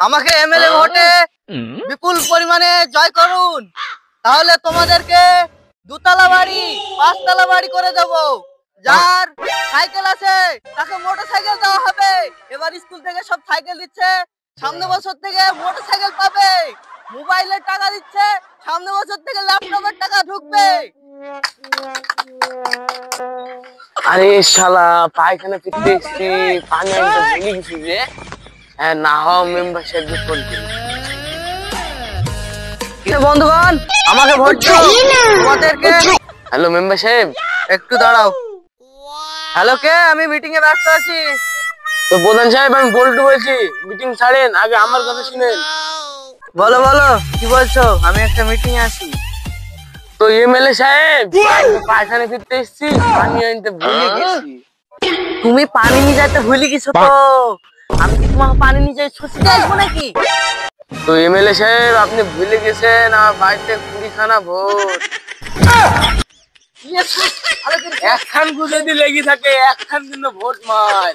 আমাকে এমএলএ ভোটে বিপুল পরিমাণে জয় করুন, তাহলে তোমাদেরকে দুতলা বাড়ি পাঁচতলা বাড়ি করে দেব। যার সাইকেল আছে তাকে মোটরসাইকেল দেওয়া হবে। এবার স্কুল থেকে সব সাইকেল দিচ্ছে, সামনে বছর থেকে মোটরসাইকেল পাবে। মোবাইলের টাকা দিচ্ছে, সামনে বছর থেকে ল্যাপটপের টাকা ঢুকবে। আরে শালা পায়খানা ফিরতে এসছি, পানি আনতে ভুলে গেছি যে। হ্যাঁ, না হওয়া মেম্বার সাহেবকে ফোন করি। বন্ধুগণ, আমাকে ভোট দাও তোমাদেরকে। হ্যালো মেম্বার সাহেব, একটু দাঁড়াও। হ্যালো, কে? আমি মিটিং এ ব্যস্ত আছি। তো প্রধান সাহেব আমি বল্টু বলছি, মিটিং ছাড়েন, আগে আমার কথা শুনেন। বলো বলো, কি বলছো? আমি একটা মিটিং এ আছি। তো এমএলএ সাহেব, পায়খানা ফিরতে এসছি, পানি আনতে ভুলে গেছি। তুমি পানি নিয়ে যাইতে ভুলে গেছো তো? আমি কি তোমাকে পানি নিয়ে যাই ছুটতে আসবো নাকি? তো এমএলএ সাহেব আপনি ভুলে গেছেন, আমার বাড়িতে 20খানা ভোট। একখান যদি লেগে থাকে, একখান কিন্তু ভোট মার।